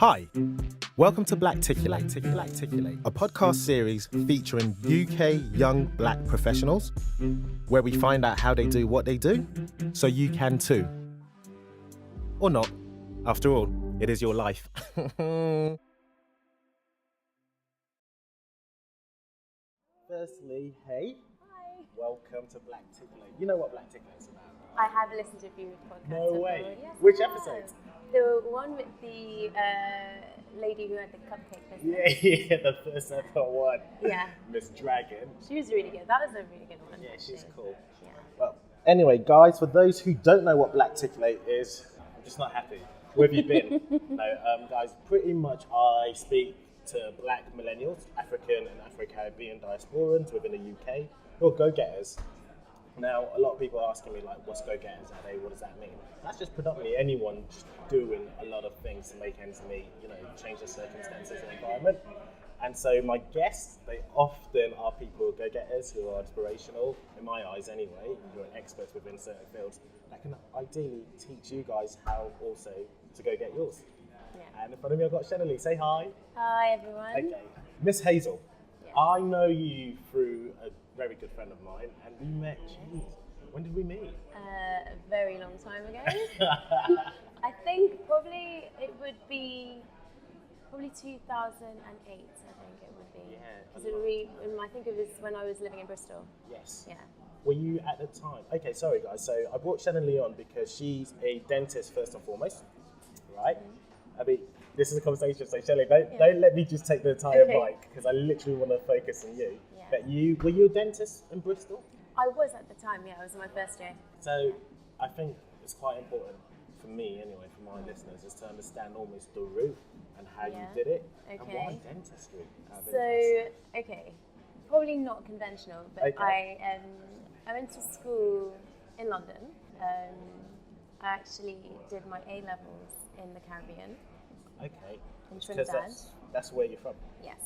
Hi, welcome to Blacticulate, a podcast series featuring UK young black professionals, where we find out how they do what they do, so you can too. Or not. After all, it is your life. Firstly, hey. Hi. Welcome to Blacticulate. You know what Blacticulate's about? I have listened to a few podcasts. No before. way. Yes, Which I have. episodes? The one with the lady who had the cupcake business. Yeah, the first ever one. Yeah. Miss Dragon. She was really good. That was a really good one. Yeah, she's actually. cool. Yeah. Well, anyway, guys, for those who don't know what Blacticulate is, I'm just not happy. Where have you been? Guys, pretty much I speak to black millennials, African and Afro-Caribbean diasporans within the UK, who are go-getters. Now, a lot of people are asking me, like, what's go-getters? What does that mean? That's just predominantly anyone just doing a lot of things to make ends meet, change their circumstances and environment. And so my guests, they often are people who are go-getters, who are inspirational, in my eyes anyway, who are experts within certain fields, that can ideally teach you guys how also to go get yours. Yeah. And in front of me, I've got Shenilee. Say hi. Hi, everyone. Okay. Miss Hazel, Yeah. I know you through a very good friend of mine, and we met, when did we meet? A very long time ago. I think probably it would be 2008. I think it would be. Yeah. I think it was when I was living in Bristol. Yes. Yeah. Were you at the time? Okay, sorry guys. So I brought Shenilee on because she's a dentist first and foremost, right? Mm-hmm. I mean, this is a conversation, so Shelley, don't let me just take the entire mic because I literally want to focus on you. Yeah. But were you a dentist in Bristol? I was at the time, yeah. I was in my first year. So I think it's quite important for me, anyway, for my listeners, is to understand almost the route and how you did it. Okay. And why dentistry? Probably not conventional, but Okay. I went to school in London. I actually did my A-levels in the Caribbean. Okay. In Because Trinidad. that's where you're from. Yes.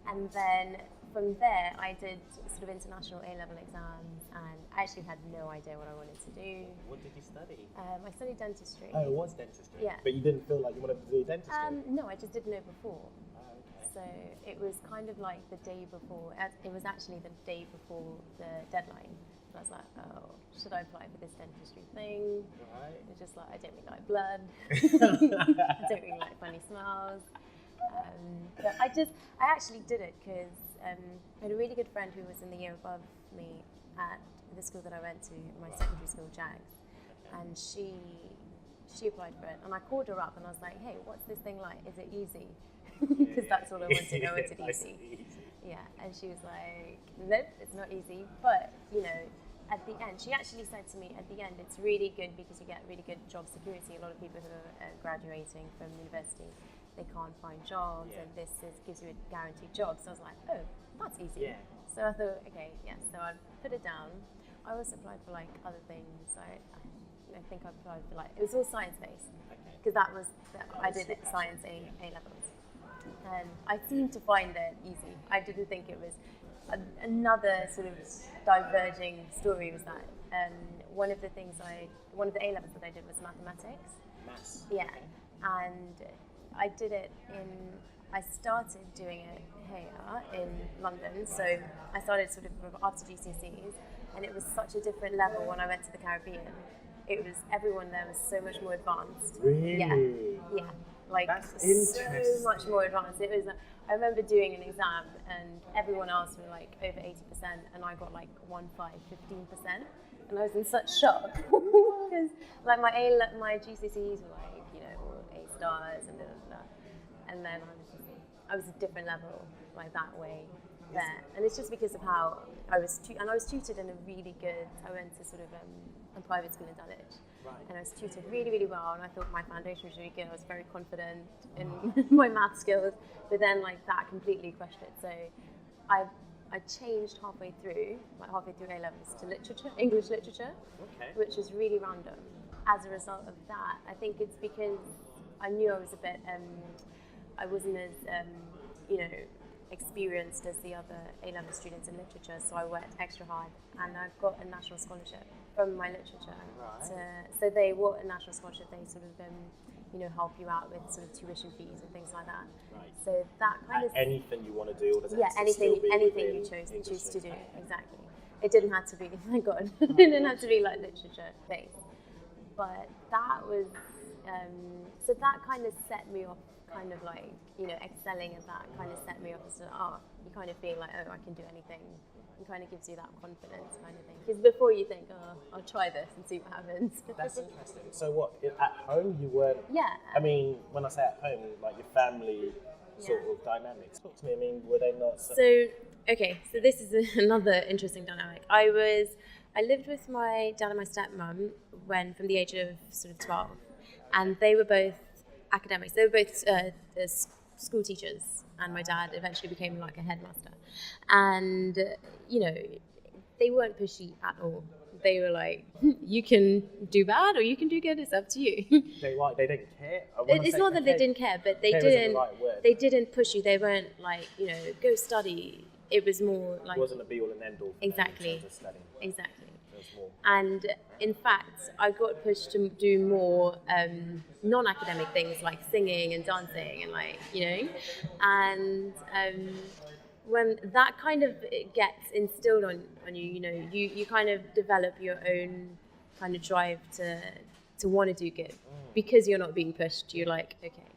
And then from there, I did sort of international A-level exams, and I actually had no idea what I wanted to do. What did you study? I studied dentistry. Oh, it was dentistry? Yeah. But you didn't feel like you wanted to do dentistry? No, I just didn't know before. Oh, okay. So it was kind of like the day before. It was actually the day before the deadline. I was like, oh, should I apply for this dentistry thing? Right. It's just like, I don't really like blood. I don't really like funny smells. But I actually did it because I had a really good friend who was in the year above me at the school that I went to, my secondary school, Jags, and she applied for it. And I called her up and I was like, hey, what's this thing like? Is it easy? Because that's all I wanted to know. Is it easy? Yeah, and she was like, nope, it's not easy. But, at the end, she actually said to me, at the end, it's really good because you get really good job security. A lot of people who are graduating from university, they can't find jobs, and this gives you a guaranteed job. So I was like, oh, that's easy. Yeah. So I thought, okay, so I put it down. I also applied for other things. I think I applied for it was all science-based because I did science A-levels. And I seemed to find it easy. I didn't think it was. Another sort of diverging story was that one of the A-levels that I did was mathematics. Maths? Yeah. Okay. And I did it I started doing it here in London. So I started sort of after GCSEs, and it was such a different level when I went to the Caribbean. Everyone there was so much more advanced. Really? Yeah. That's so much more advanced. It was. I remember doing an exam and everyone else were over 80%, and I got 15%, and I was in such shock because my GCSEs were all A stars and and then I was a different level that way there, and it's just because of how I was tutored in a really good. I went to sort of a private school in Dulwich. Right. And I was tutored really, really well, and I thought my foundation was really good. I was very confident in my math skills, but then that completely crushed it. So I changed halfway through A-levels to literature, English literature, which was really random. As a result of that, I think it's because I knew I was a bit, I wasn't as, experienced as the other A-level students in literature, so I worked extra hard, and I got a national scholarship from my literature. Right. So what a national scholarship, they sort of help you out with sort of tuition fees and things like that. Right. So that kind of anything you want to do, or does it yeah, have to anything still be you within choose to do, Okay. exactly. It didn't have to be, thank God, it didn't have to be like literature based. But that was, so that kind of set me off, kind of like, excelling at that kind of set me off as you kind of feel like, oh, I can do anything. It kind of gives you that confidence kind of thing. Because before you think, oh, I'll try this and see what happens. That's interesting. So what, at home you weren't, Yeah. I mean, when I say at home, like your family sort of dynamics. Talk to me, I mean, were they not... So this is another interesting dynamic. I lived with my dad and my stepmom from the age of sort of 12, and they were both academics. They were both school teachers, and my dad eventually became like a headmaster. And, they weren't pushy at all. They were like, you can do bad or you can do good, it's up to you. They didn't care? It's not that they didn't care, but they didn't push you. They weren't like, go study. It was more like... It wasn't a be-all and end-all. Exactly. In terms of studying. Exactly. More. And in fact, I got pushed to do more non-academic things like singing and dancing and and when that kind of gets instilled on you, you kind of develop your own kind of drive to want to do good because you're not being pushed. You're like, okay.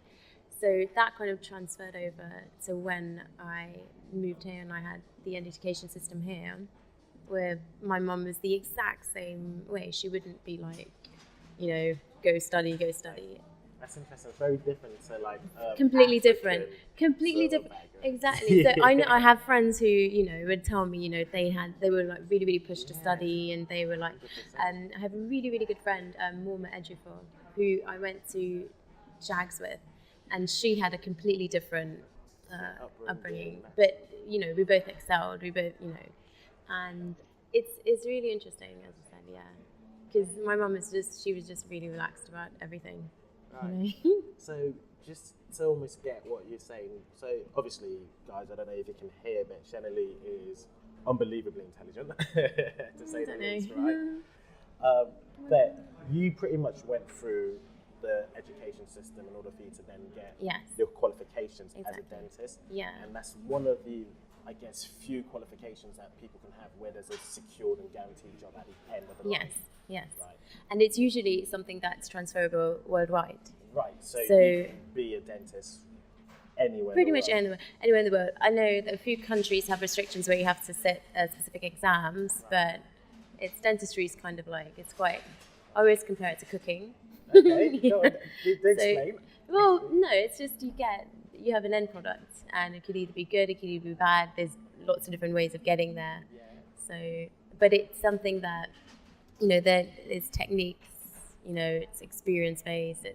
So that kind of transferred over to when I moved here and I had the education system here, where my mum was the exact same way. She wouldn't be like, go study. That's interesting. Very different to like completely different. Exactly. So I have friends who would tell me they were like really pushed to study, and they were like I have a really good friend Morma Ejiofor, who I went to JAGS with, and she had a completely different upbringing. But we both excelled. We both and it's really interesting, as I said, yeah, because my mum was just really relaxed about everything. Right. So just to almost get what you're saying, so obviously, guys, I don't know if you can hear, but Shenilee is unbelievably intelligent, to say the least, right? But you pretty much went through the education system in order for you to then get your qualifications as a dentist. Yeah. And that's one of the, I guess, few qualifications that people can have where there's a secured and guaranteed job at the end of the line. Yes. Right. And it's usually something that's transferable worldwide. Right. So you can be a dentist anywhere. Pretty much anywhere in the world. I know that a few countries have restrictions where you have to sit specific exams, but dentistry is kind of like, it's quite, I always compare it to cooking. Okay, go on. Explain. Well, no, it's just you have an end product, and it could either be good, it could either be bad. There's lots of different ways of getting there. Yeah. So, but it's something that, there is techniques, it's experience based.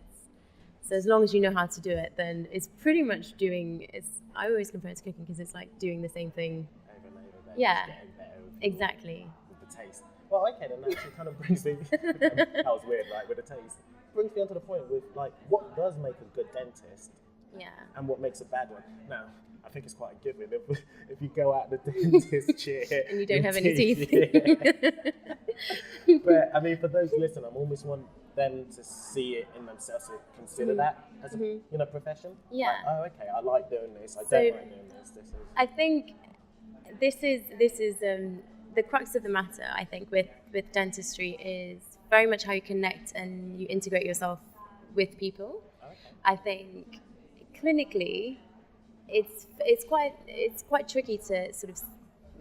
So as long as you know how to do it, then it's pretty much I always compare it to cooking because it's like doing the same thing. Over and over. Yeah. Just getting better Exactly. With the taste. Well, okay, then that actually kind of brings me. That was weird, right? With the taste, brings me onto the point with like what does make a good dentist. Yeah. And what makes a bad one. Now, I think it's quite a given if you go out the dentist chair and you don't have any teeth. Yeah. But I mean, for those listening, I almost want them to see it in themselves, to consider that as a profession. Yeah. Like, oh, okay, I like doing this. I don't like doing this. I think this is the crux of the matter. I think with dentistry is very much how you connect and you integrate yourself with people. Okay. I think clinically, it's quite tricky to sort of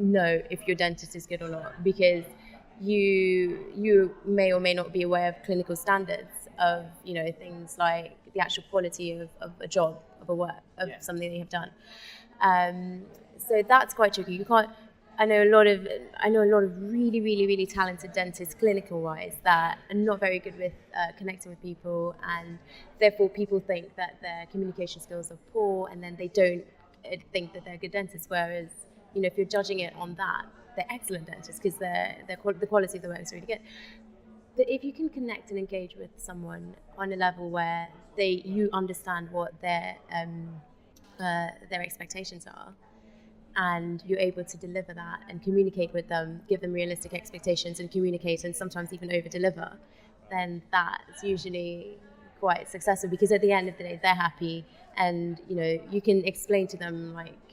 know if your dentist is good or not, because you may or may not be aware of clinical standards of things like the actual quality of a job, of a work, of something that you have done. So that's quite tricky. You can't. I know a lot of really, really, really talented dentists, clinical wise, that are not very good with connecting with people, and therefore people think that their communication skills are poor, and then they don't think that they're good dentists. Whereas, if you're judging it on that, they're excellent dentists because the quality of the work is really good. But if you can connect and engage with someone on a level where you understand what their expectations are, and you're able to deliver that and communicate with them, give them realistic expectations and communicate and sometimes even over-deliver, then that's usually quite successful because at the end of the day they're happy, and you know you can explain to them like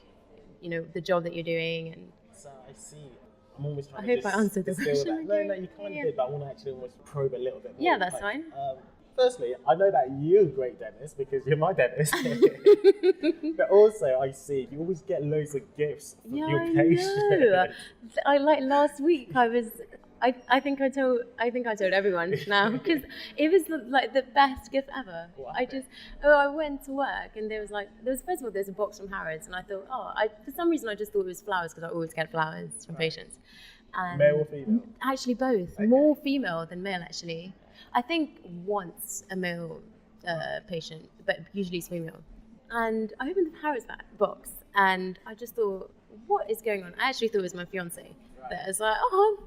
you know the job that you're doing. And so I see. I'm always trying I to hope I answered the question. No, you kind of did, but I want to actually almost probe a little bit more. Yeah, that's fine. Firstly, I know that you're a great dentist because you're my dentist. But also, I see you always get loads of gifts from your patients. I like last week. I think I told everyone now because it was like the best gift ever. I went to work and there was first of all there's a box from Harrods, and I thought for some reason I just thought it was flowers because I always get flowers from patients. And male or female? Actually both. Okay. More female than male actually. I think once a male patient, but usually it's female. And I opened the Harrods box and I just thought, what is going on? I actually thought it was my fiance. I was like,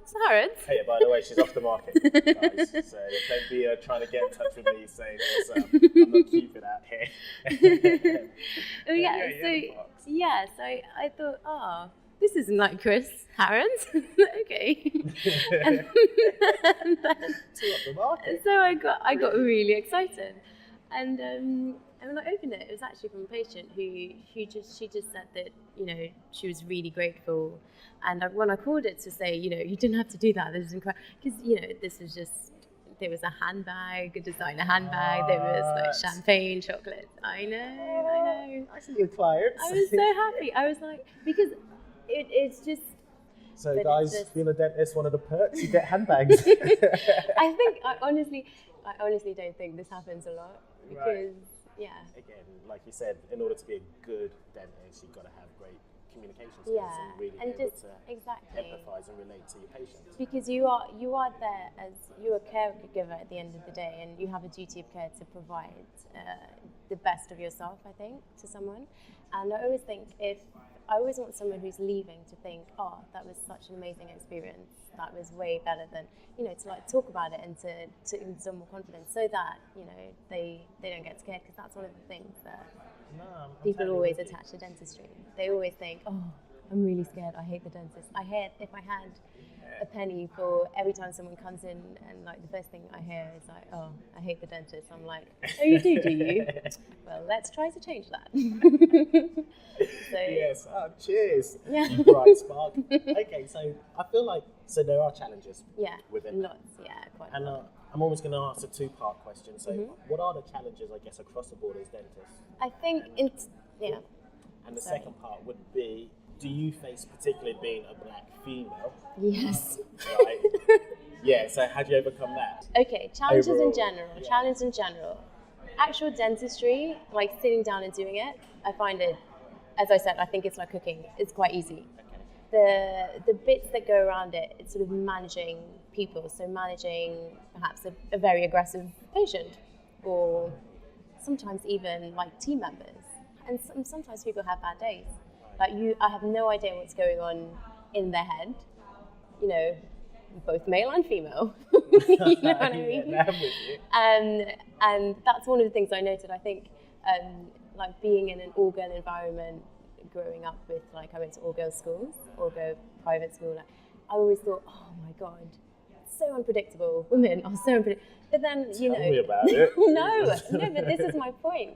it's Harrods. Hey, by the way, she's off the market, guys. So don't be trying to get in touch with me saying I'm not keeping out here. So I thought, this isn't like Chris Harrods. Okay. and then, off the market. So I got really excited. And when I opened it, it was actually from a patient who just said that, you know, she was really grateful. And when I called it to say, you know, you didn't have to do that, this is incredible. Because, you know, there was a handbag, a designer handbag, there was like champagne, chocolate. I know. I see your clients. I was so happy. I was like, because it's just... So guys, being a dentist, one of the perks, you get handbags. I honestly don't think this happens a lot. Because, again, like you said, in order to be a good dentist, you've got to have great communication skills and really be able to empathise and relate to your patients. Because you are there as you're a caregiver at the end of the day, and you have a duty of care to provide the best of yourself, I think, to someone. And I always want someone who's leaving to think, that was such an amazing experience. That was way better than, you know, to like talk about it and to instill more confidence, so that, you know, they don't get scared, because that's one of the things that people always attach to dentistry. They always think, I'm really scared, I hate the dentist. If I had a penny for every time someone comes in and like the first thing I hear is like, I hate the dentist, I'm like, you do you? Well, let's try to change that. Yes, cheers. Yeah. Bright spark. Okay, so I feel like there are challenges within lots, quite and I'm always going to ask a two-part question. So what are the challenges, I guess, across the board as dentists? I think And the second part would be, do you face, particularly being a black female? Yes. Right. Yeah, so how do you overcome that? Okay, challenges in general. Actual dentistry, like sitting down and doing it, I find it, as I said, I think it's like cooking. It's quite easy. Okay. The bits that go around it, it's sort of managing people. So managing perhaps a very aggressive patient, or sometimes even like team members. And sometimes people have bad days. Like I have no idea what's going on in their head. You know, both male and female. You know what I mean? Yeah, I'm with you. And that's one of the things I noted. I think, like being in an all-girl environment, growing up with, like, I went to all-girls schools, all-girl private school. Like, I always thought, oh my God, it's so unpredictable. Women are so unpredictable. But then, you know. Tell me about it. No, but this is my point.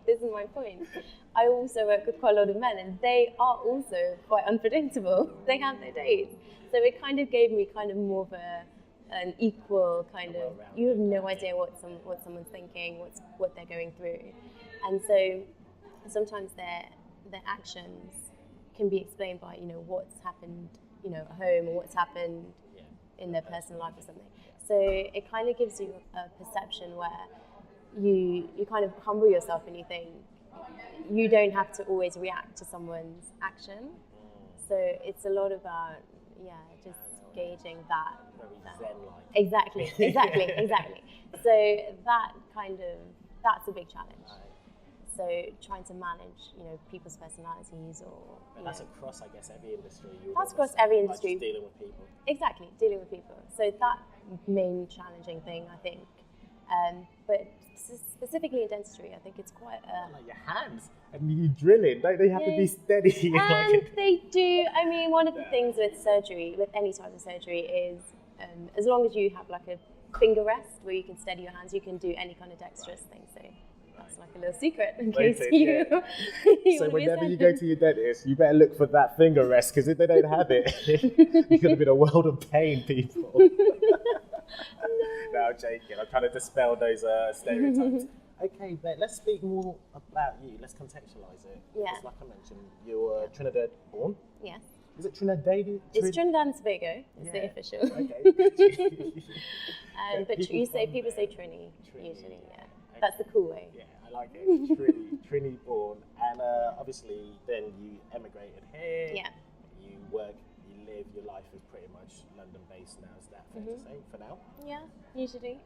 I also work with quite a lot of men, and they are also quite unpredictable. They have their days. So it kind of gave me kind of more of an equal kind of, you have no idea what someone's thinking, what they're going through. And so sometimes their actions can be explained by, you know, what's happened, you know, at home, or what's happened in their personal life or something. So it kind of gives you a perception where you kind of humble yourself and you think you don't have to always react to someone's action. So it's a lot about, just gauging that. Very zen-like. Exactly. So that's a big challenge. So trying to manage, you know, people's personalities, or that's across, I guess, every industry. That's across every industry. Like dealing with people. Exactly, dealing with people. So that main challenging thing, I think. But specifically in dentistry, I think it's quite. Like your hands, and you drilling, don't they have to be steady? And they do. I mean, one of the things with surgery, with any type of surgery, is as long as you have like a finger rest where you can steady your hands. You can do any kind of dexterous thing. So that's like a little secret in case you. So whenever you go to your dentist, you better look for that finger rest, because if they don't have it, you're going to be in a world of pain, people. No, I'm joking. I'm trying to dispel those stereotypes. Okay, but let's speak more about you. Let's contextualise it. Yeah. Because like I mentioned, you were Trinidad born. Yes. Is it Trinidadian? It's Trinidad and Tobago. It's the official. Okay. But people say Trini usually. Yeah. Okay. That's the cool way. Yeah, I like it. Trini born, and obviously then you emigrated here. Yeah. You work, you live, your life is pretty much London-based now. Is that fair to say for now? Yeah, usually.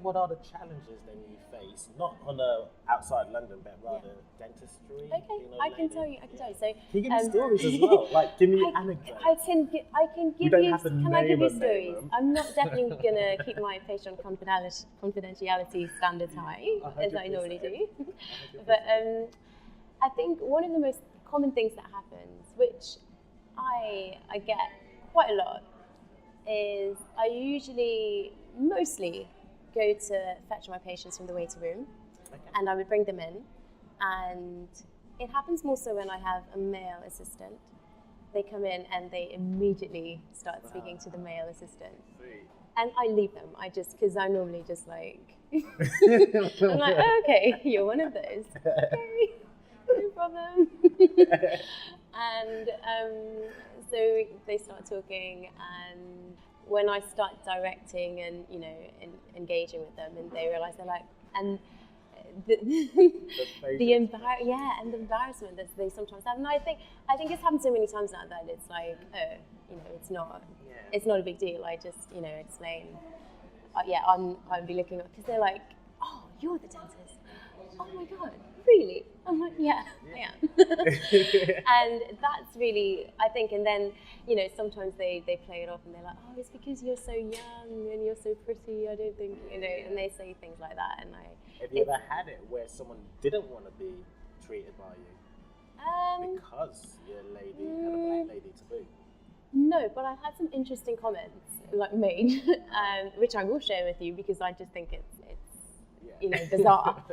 What are the challenges then you face, not on the outside London, but rather dentistry? Okay, I can tell you. So, can you give me stories as well? Like, give me anecdotes. I can give you. Can I give you stories? I'm not definitely gonna keep my patient confidentiality standards high, as I normally do. But I think one of the most common things that happens, which I get quite a lot, is I mostly go to fetch my patients from the waiting room, and I would bring them in, and it happens more so when I have a male assistant. They come in and they immediately start speaking to the male assistant. Sweet. And I leave them, because I'm normally just like, I'm like, oh, okay, you're one of those. Okay, no problem. And so they start talking, and when I start directing and engaging with them, and they realise they're like, and the embarrassment that they sometimes have, and I think it's happened so many times now that it's like, it's not a big deal. I just explain, I'll be looking up, because they're like, oh, you're the dentist. Oh my god, really? I'm like, yeah. I am. And that's really, I think, and then, sometimes they play it off and they're like, oh, it's because you're so young and you're so pretty, I don't think, and they say things like that. And have you ever had it where someone didn't want to be treated by you? Because you're a lady and a black lady to boot? No, but I've had some interesting comments made, which I will share with you, because I just think it's bizarre.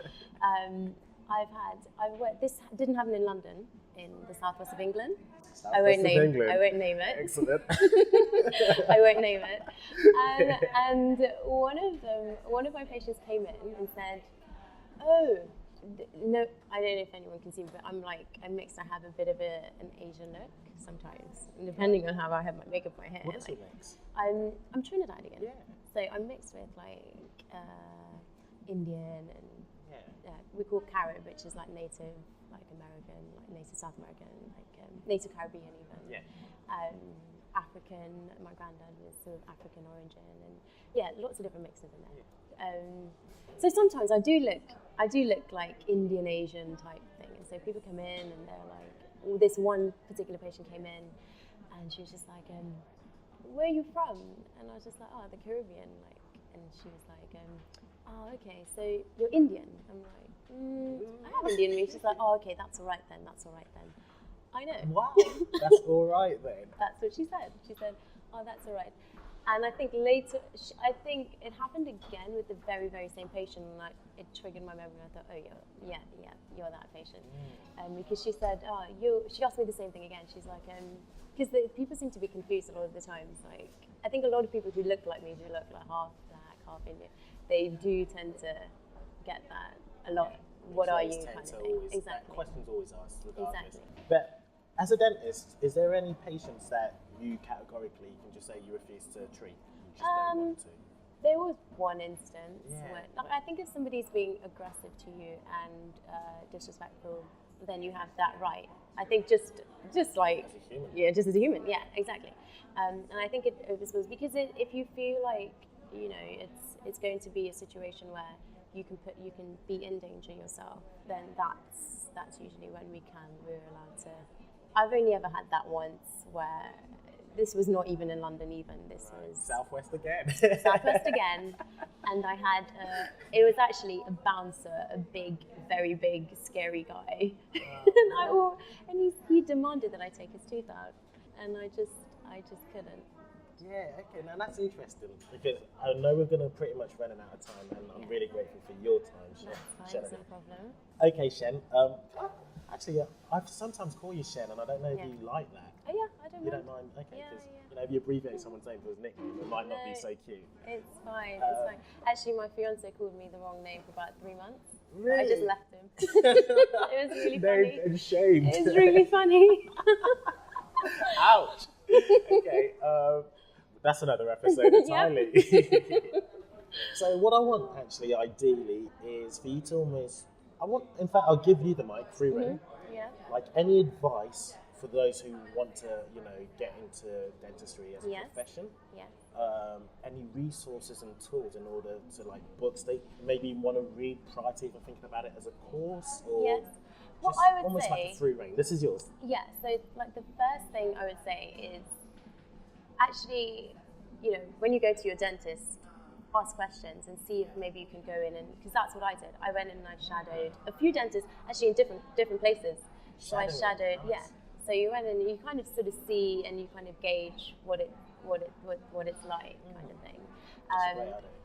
This didn't happen in London, in the southwest of England. I won't name it. Excellent. I won't name it. And one of my patients came in and said, oh, no, I don't know if anyone can see me, but I'm mixed. I have a bit of an Asian look sometimes, depending on how I have my makeup, my hair. What's your mix? I'm Trinidadian. Yeah. So I'm mixed with Indian and we call Carib, which is native, American, native South American, native Caribbean even. Yeah. African. My granddad was sort of African origin, and lots of different mixes in there. Yeah. So sometimes I do look like Indian Asian type thing, and so people come in and they're like, this one particular patient came in, and she was just like, where are you from? And I was just like, oh, the Caribbean, and she was like, oh, okay, so you're Indian. I'm like, I have Indian roots. She's like, oh, okay, that's all right then. I know. Wow, that's all right then. That's what she said. She said, oh, that's all right. And I think later, it happened again with the very, very same patient, and it triggered my memory. I thought, oh, you're that patient. Because she said, she asked me the same thing again. She's like, because people seem to be confused a lot of the times. I think a lot of people who look like me, who look like half black, half Indian, they do tend to get that a lot. What are you? Kind of thing. Exactly. That question's always asked, regardless. Exactly. But as a dentist, is there any patients that you categorically can just say you refuse to treat? You just don't want to? There was one instance where, I think if somebody's being aggressive to you and disrespectful, then you have that right. I think just like, as a human. Yeah, just as a human. Yeah, exactly. And I think it was because if you feel like it's going to be a situation where you can be in danger yourself, then that's usually when we're allowed to. I've only ever had that once where this was not even in London even. This was Southwest again. Southwest again. And I had, it was actually a bouncer, a big, very big, scary guy. Wow. and he demanded that I take his tooth out. And I just couldn't. Yeah, okay, now that's interesting because I know we're going to pretty much run out of time, and I'm really grateful for your time, Shen. That's fine, no problem. Okay, Shen. Actually, I sometimes call you Shen, and I don't know if you like that. Oh yeah, I don't mind. You don't mind? Okay, because you know, if you abbreviate someone's name for his nickname, it might not be so cute. It's fine. It's fine. Actually, my fiance called me the wrong name for about 3 months. Really? I just left him. It was really funny. And shamed. It was really funny. Ouch. Okay, that's another episode entirely. So what I want, actually, ideally, is for you to almost, in fact, I'll give you the mic, free rein. Yeah. Like, any advice for those who want to, you know, get into dentistry as a profession? Yes. Any resources and tools in order to, like, books they maybe want to read prior to even thinking about it as a course? Or What I would almost say, like a free rein. This is yours. Yeah, so like the first thing I would say is actually, you know, when you go to your dentist, ask questions and see if maybe you can go in and, because that's what I did. I went in and I shadowed a few dentists, actually in different places. So I shadowed, So you went in and you kind of sort of see and you kind of gauge what it's like, kind of thing.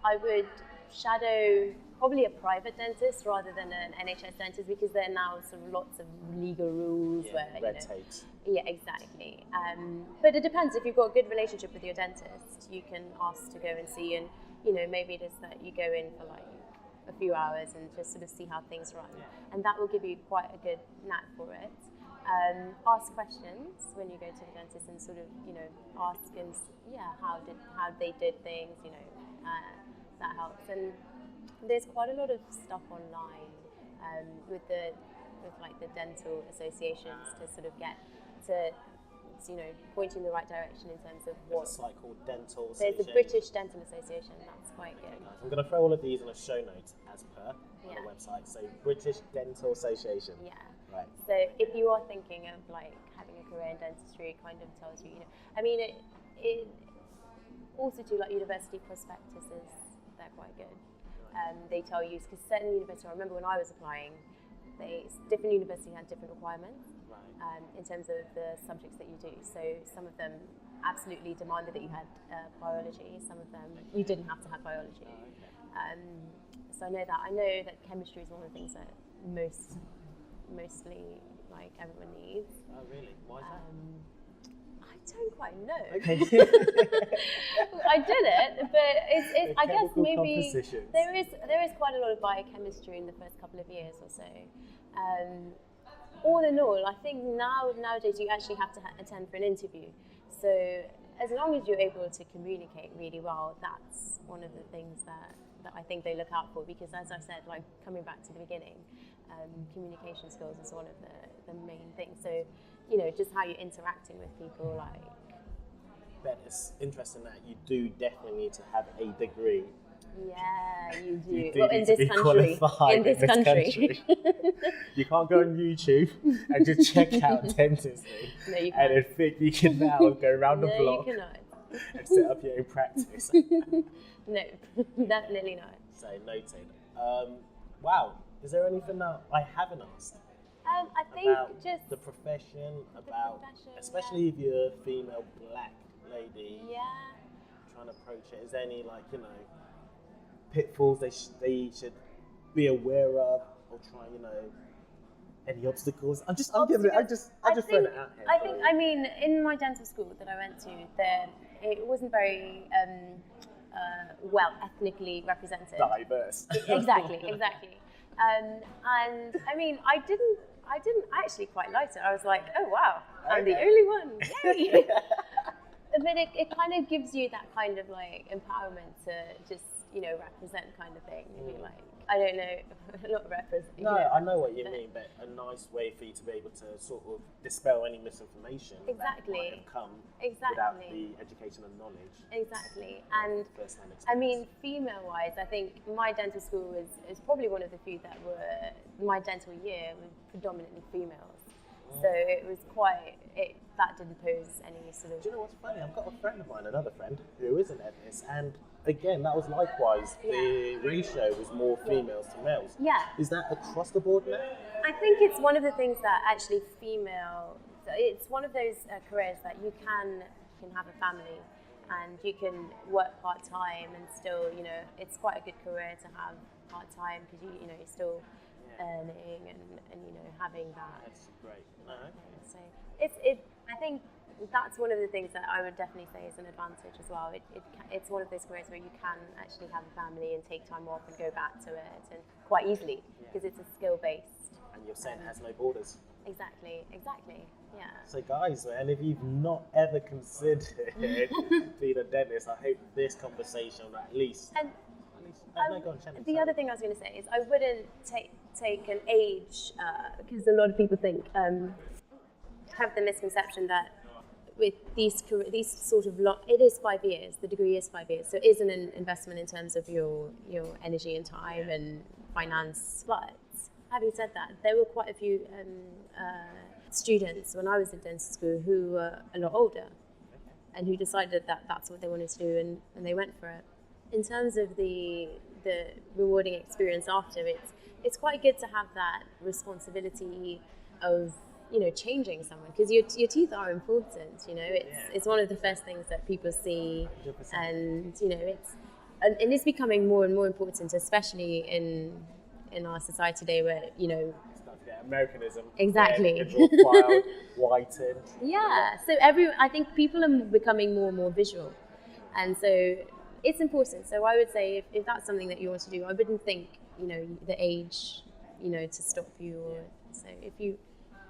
I would shadow probably a private dentist rather than an NHS dentist because there are now sort of lots of legal rules where red tape. Yeah, exactly. But it depends. If you've got a good relationship with your dentist, you can ask to go and see, and you know, maybe it is that you go in for like a few hours and just sort of see how things run, and that will give you quite a good knack for it. Ask questions when you go to the dentist and sort of, you know, ask and how they did things, you know, that helps. And there's quite a lot of stuff online with like the dental associations to sort of get to, you know, point you in the right direction in terms of what. It's like called Dental Association. There's the British Dental Association. That's quite good. I'm going to throw all of these in a show note as per on the website. So British Dental Association. Yeah. Right. So if you are thinking of like having a career in dentistry, it kind of tells you, you know, I mean, it also too, like university prospectuses, they're quite good. They tell you, because certain universities, I remember when I was applying, different universities had different requirements in terms of the subjects that you do. So some of them absolutely demanded that you had biology. Some of them you didn't have to have biology. So I know that chemistry is one of the things that mostly like everyone needs. Oh really? Why is that? I don't quite know. Okay. I did it, but it's I guess maybe there is quite a lot of biochemistry in the first couple of years or so. All in all, I think nowadays you actually have to attend for an interview. So as long as you're able to communicate really well, that's one of the things that I think they look out for, because as I said, like coming back to the beginning, communication skills is one of the main things. So, you know, just how you're interacting with people, like. But it's interesting that you do definitely need to have a degree. Yeah, you do. You do well, need in to this be country. qualified In this country. You can't go on YouTube and just check out dentistry and then think you can now go around the block you cannot. and set up your own practice. No, definitely not. So noted. Wow, is there anything that I haven't asked? I think about just the profession, especially if you're a female black lady trying to approach it. Is there any, like, you know, pitfalls they should be aware of, or try, you know, any obstacles? I just throwing it out here. I mean, in my dental school that I went to, it wasn't very well ethnically represented. Diverse. Exactly. And I mean, I didn't actually quite like it. I was like, oh wow, I'm the only one. Yay! But it kind of gives you that kind of like empowerment to just, you know, represent kind of thing. And you're like, I don't know, not represent. No, you know, I know what you mean, but a nice way for you to be able to sort of dispel any misinformation that might have come without the education and knowledge. Exactly. And I mean, female-wise, I think my dental school is probably one of the few that my dental year was predominantly females. So it was that didn't pose any sort of... Do you know what's funny? I've got a friend of mine, another friend, who is an dentist, and again, that was likewise. The ratio was more females to males. Yeah. Is that across the board now? I think it's one of the things that actually it's one of those careers that you can have a family and you can work part-time and still, you know, it's quite a good career to have part-time because you know, you're still earning and you know, having that. That's great. So I think that's one of the things that I would definitely say is an advantage as well. It's one of those careers where you can actually have a family and take time off and go back to it and quite easily because it's a skill-based. And you're saying it has no borders. Exactly, yeah. So guys, man, if you've not ever considered being a dentist, I hope this conversation at least... The other thing I was going to say is I wouldn't take an age, because a lot of people think, have the misconception that with these sort of it is 5 years, the degree is 5 years, so it is an investment in terms of your energy and time and finance. But having said that, there were quite a few students when I was in dental school who were a lot older and who decided that that's what they wanted to do and they went for it. In terms of the rewarding experience after, it's quite good to have that responsibility of, you know, changing someone, because your teeth are important. You know, it's one of the first things that people see, 100%. and you know, it's becoming more and more important, especially in our society today, where, you know, Americanism. Exactly. Filed, whitened. Yeah. So I think people are becoming more and more visual, and so it's important. So I would say if that's something that you want to do, I wouldn't think, you know, the age, you know, to stop you. Or so if you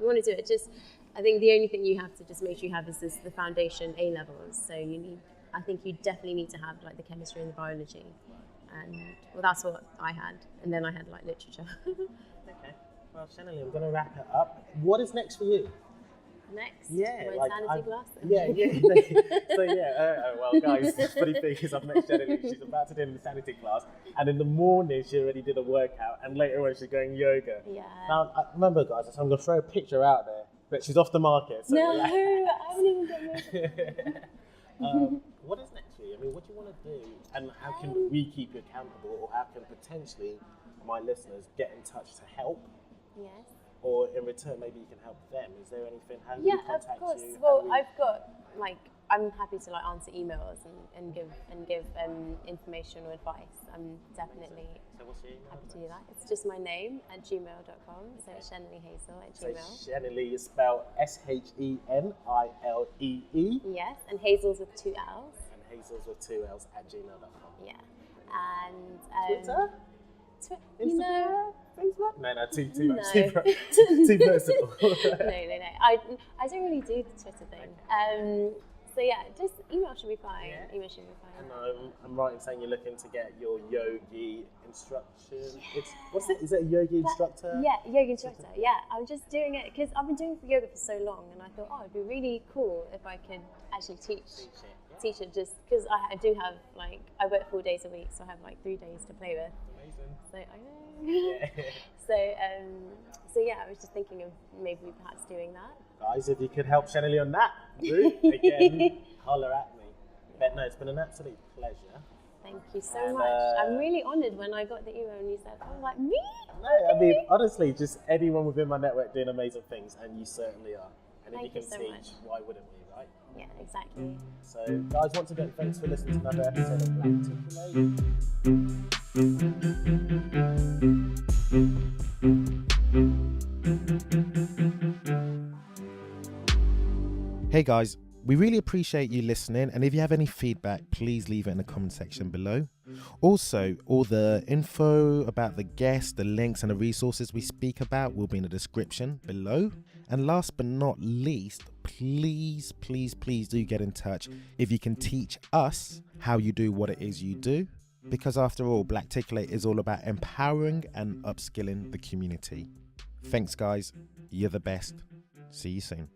want to do it, just I think the only thing you have to just make sure you have is the foundation A levels. So I think you definitely need to have like the chemistry and the biology, and well, that's what I had, and then I had like literature. Okay. Well, Shenilee, I'm going to wrap it up. What is next for you? Next, my sanity glasses. Well, guys, the funny thing is I've met Shenilee. She's about to do an insanity class, and in the morning she already did a workout, and later on she's going yoga. Yeah. Now, remember, guys, so I'm going to throw a picture out there, but she's off the market. So no, I haven't even got my... What is next for you? I mean, what do you want to do, and how can we keep you accountable, or how can potentially my listeners get in touch to help? Yes. Or in return, maybe you can help them. Is there anything? How do Yeah, we contact of course. you? Well, I've got I'm happy to answer emails and give information or advice. I'm definitely So what's your email? happy to do that. It's just my name at gmail.com. So Shenilee Hazell at So Gmail. Shenilee is spelled Shenilee. Yes, and Hazel's with 2 L's. And Hazel's with 2 L's at gmail.com. Yeah, and Twitter? You know, Facebook? No, too No. much. Too personal. no. I don't really do the Twitter thing. So yeah, just email should be fine. Yeah. Email should be fine. And I'm right in saying you're looking to get your yogi instruction. What's it? Is it a yogi instructor? Yeah, yoga instructor. Yeah, I'm just doing it because I've been doing yoga for so long, and I thought, it'd be really cool if I could actually teach it. Just because I do have I work 4 days a week, so I have 3 days to play with. Amazing. So I know. Yeah. So yeah, I was just thinking of maybe perhaps doing that. Guys, if you could help Shenilee on that route, again, holler at me. But no, it's been an absolute pleasure. Thank you so much. I'm really honoured when I got the email and you said, "Oh, like me?" No, I mean, honestly, just anyone within my network doing amazing things, and you certainly are. And if you can so teach, much. why wouldn't we, right? Yeah, exactly. So, guys, once again, thanks for listening to another episode of Blacticulate. Hey guys, we really appreciate you listening, and if you have any feedback, please leave it in the comment section below. Also, all the info about the guests, the links and the resources we speak about will be in the description below. And last but not least, please do get in touch if you can teach us how you do what it is you do. Because after all, Blacticulate is all about empowering and upskilling the community. Thanks guys, you're the best. See you soon.